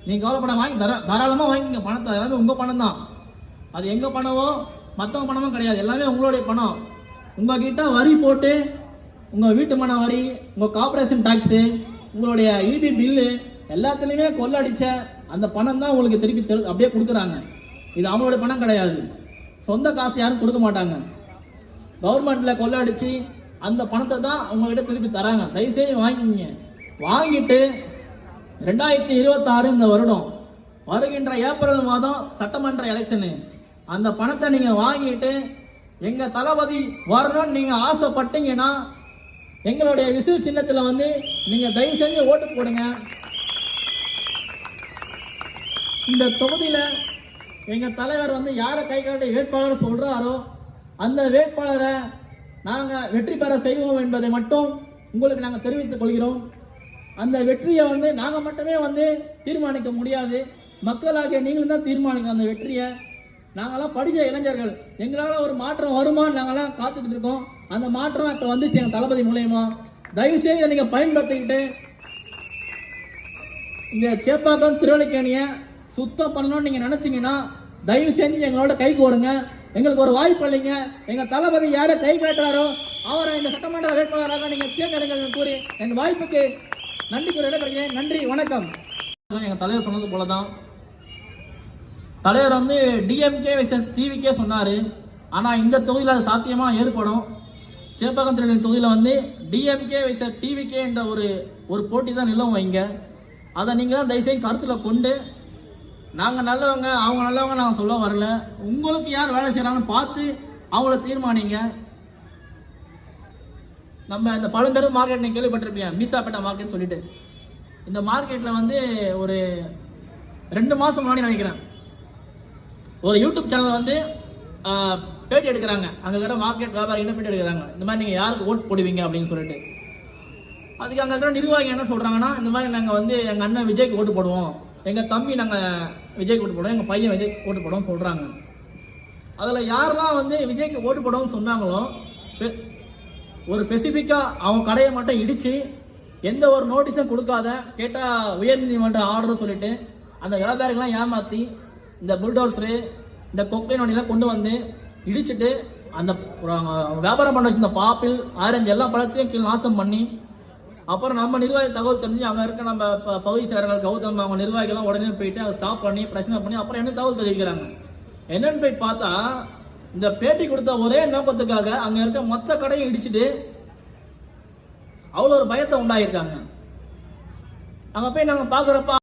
நீங்கள் கவலைப்பட வாங்கி தாராளமாக வாங்கிங்க பணத்தை. எல்லாமே உங்கள் பணம் தான். அது எங்கள் பணமோ மற்றவங்க பணமும் கிடையாது. எல்லாமே உங்களுடைய பணம். உங்ககிட்ட வரி போட்டு உங்கள் வீட்டு மன வரி, உங்கள் கார்பரேஷன் டாக்ஸு, உங்களுடைய இபி பில்லு எல்லாத்துலேயுமே கொள்ளடிச்ச அந்த பணம் தான் உங்களுக்கு திருப்பி அப்படியே கொடுக்குறாங்க. இது அவங்களுடைய பணம் கிடையாது. சொந்த காசு யாரும் கொடுக்க மாட்டாங்க. கவர்மெண்ட்டில் கொள்ளடிச்சு அந்த பணத்தை தான் உங்ககிட்ட திருப்பி தராங்க. தயவுசெய்து வாங்கிக்கிங்க. வாங்கிட்டு 2026 இந்த வருடம் வருகின்ற ஏப்ரல் மாதம் சட்டமன்ற எலெக்ஷனு, அந்த பணத்தை நீங்கள் வாங்கிட்டு எங்கள் தளபதி வரணும்னு நீங்கள் ஆசைப்பட்டீங்கன்னா எங்களுடைய விசில் சின்னத்தில் வந்து நீங்கள் தயவு செஞ்சு ஓட்டு போடுங்க. இந்த தொகுதியில் எங்கள் தலைவர் வந்து யாரை கை காட்டி வேட்பாளர் சொல்கிறாரோ அந்த வேட்பாளரை நாங்கள் வெற்றி பெற செய்வோம் என்பதை மட்டும் உங்களுக்கு நாங்கள் தெரிவித்துக் கொள்கிறோம். அந்த வெற்றியை வந்து நாங்கள் மட்டுமே வந்து தீர்மானிக்க முடியாது. மக்களாகிய நீங்களும் தான் தீர்மானிக்கணும் அந்த வெற்றியை. நாங்களாம் படித்த இளைஞர்கள், எங்களால் ஒரு மாற்றம் வருமானு நாங்களாம் காத்துக்கிட்டு இருக்கோம். அந்த மாற்றம் இப்போ வந்துச்சு எங்கள் தளபதி மூலயமா. தயவுசெய்து நீங்கள் பயன்படுத்திக்கிட்டு இந்த சேப்பாக்கம் திருவல்லிக்கேணியை சுத்தம் பண்ணணும்னு நீங்கள் நினச்சிங்கன்னா தயவு செஞ்சு எங்களோட கை கோடுங்க. எங்களுக்கு ஒரு வாய்ப்பு இல்லைங்க. எங்கள் தளபதி யாரை கை காட்டுறாரோ அவரை இந்த சட்டமன்ற வேட்பாளராக நீங்கள் தேர்ந்தெடுங்க கூறி எங்கள் வாய்ப்புக்கு நன்றி கூறி விடைபெறுகிறேன். நன்றி, வணக்கம். எங்கள் தலைவர் சொன்னது போல தான். தலைவர் வந்து டிஎம்கே வெர்சஸ் டிவிகே சொன்னார். ஆனால் இந்த தொகுதியில் அது சாத்தியமாக ஏற்படும். சேப்பாக்கம் திருநெல்வேலி தொகுதியில் வந்து டிஎம்கே வெர்சஸ் டிவிகே என்ற ஒரு போட்டி தான் நிலவும் வைங்க. அதை நீங்கள் தான் தயவுசெய்து கருத்தில் கொண்டு, நாங்கள் நல்லவங்க அவங்க நல்லவங்க நாங்கள் சொல்ல வரல, உங்களுக்கு யார் வேலை செய்கிறாங்கன்னு பார்த்து அவங்கள தீர்மானிங்க. நம்ம இந்த பழம்பெரும் மார்க்கெட் நீங்கள் கேள்விப்பட்டிருப்பீங்க, மீசாப்பேட்டை மார்க்கெட் சொல்லிட்டு. இந்த மார்க்கெட்டில் வந்து ஒரு 2 மாதம் முன்னாடி நினைக்கிறேன் ஒரு யூடியூப் சேனல் வந்து பேட்டி எடுக்கிறாங்க. அங்கே இருக்கிற மார்க்கெட் வியாபாரிகிட்ட பேட்டி எடுக்கிறாங்க. இந்த மாதிரி நீங்கள் யாருக்கு ஓட்டு போடுவீங்க அப்படின்னு சொல்லிட்டு. அதுக்கு அங்கே இருக்கிற நிர்வாகி என்ன சொல்கிறாங்கன்னா, இந்த மாதிரி நாங்கள் வந்து எங்கள் அண்ணன் விஜய்க்கு ஓட்டு போடுவோம், எங்கள் தம்பி நாங்கள் விஜய்க்கு ஓட்டு போடுவோம், எங்கள் பையன் விஜய் ஓட்டு போடுவோம்னு சொல்கிறாங்க. அதில் யாரெல்லாம் வந்து விஜய்க்கு ஓட்டு போடுவோம்னு சொன்னாங்களோ ஒரு ஸ்பெசிஃபிக்காக அவங்க கடையை மட்டும் இடித்து எந்த ஒரு நோட்டீஸும் கொடுக்காத, கேட்டால் உயர்நீதிமன்ற ஆர்டர் சொல்லிட்டு அந்த வியாபாரிகள்லாம் ஏமாற்றி இந்த புல்டோசரு இந்த கொக்கைன் வண்டியெல்லாம் கொண்டு வந்து இடிச்சுட்டு அந்த வியாபாரம் பண்ண வச்சிருந்த பாப்பிள் ஆரஞ்சு எல்லா பழத்தையும் கீழே நாசம் பண்ணி, அப்புறம் நம்ம நிர்வாகி தகவல் தெரிஞ்சு அங்கே இருக்க நம்ம பகுதி சேரர்கள் கௌதம் அவங்க நிர்வாகிகள்லாம் உடனே போயிட்டு அதை ஸ்டாப் பண்ணி பிரச்சனை பண்ணி அப்புறம் என்ன தகவல் தெரிவிக்கிறாங்க. என்னன்னு போய் பார்த்தா இந்த பேட்டி கொடுத்த ஒரே நோக்கத்துக்காக அங்கே இருக்க மொத்த கடையை இடிச்சுட்டு அவ்வளோ ஒரு பயத்தை உண்டாயிருக்காங்க. அங்கே போய் நாங்கள் பார்க்குறப்ப